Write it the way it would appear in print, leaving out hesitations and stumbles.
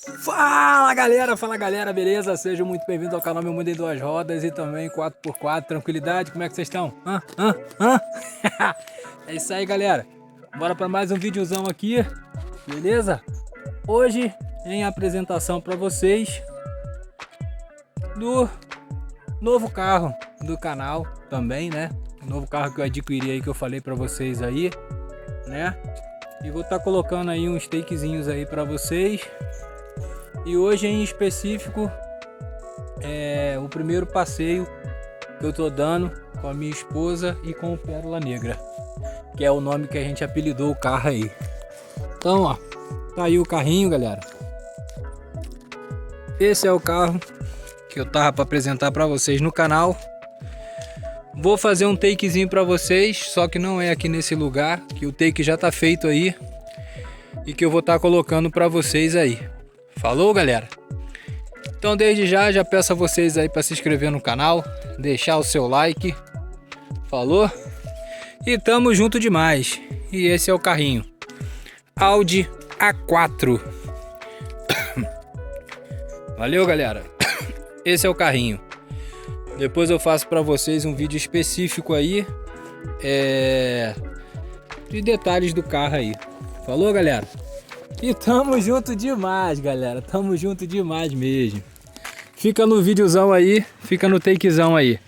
Fala galera, beleza? Sejam muito bem-vindos ao canal Meu Mundo em Duas Rodas e também 4x4, tranquilidade, como é que vocês estão? É isso aí galera, bora para mais um videozão aqui, beleza? Hoje em apresentação para vocês do novo carro do canal também, né? O novo carro que eu adquiri aí, que eu falei para vocês aí, né? E vou estar colocando aí uns takezinhos aí para vocês. E hoje em específico é o primeiro passeio que eu tô dando com a minha esposa e com o Pérola Negra, que é o nome que a gente apelidou o carro aí. Então, ó, tá aí o carrinho, galera. Esse é o carro que eu tava para apresentar para vocês no canal. Vou fazer um takezinho para vocês, só que não é aqui nesse lugar, que o take já tá feito aí e que eu vou estar colocando para vocês aí. Falou, galera? Então desde já peço a vocês aí para se inscrever no canal, deixar o seu like. Falou? E tamo junto demais. E esse é o carrinho Audi A4. Valeu, galera. Esse é o carrinho. Depois eu faço para vocês um vídeo específico aí de detalhes do carro aí. Falou, galera? E tamo junto demais, galera. Tamo junto demais mesmo. Fica no videozão aí, fica no takezão aí.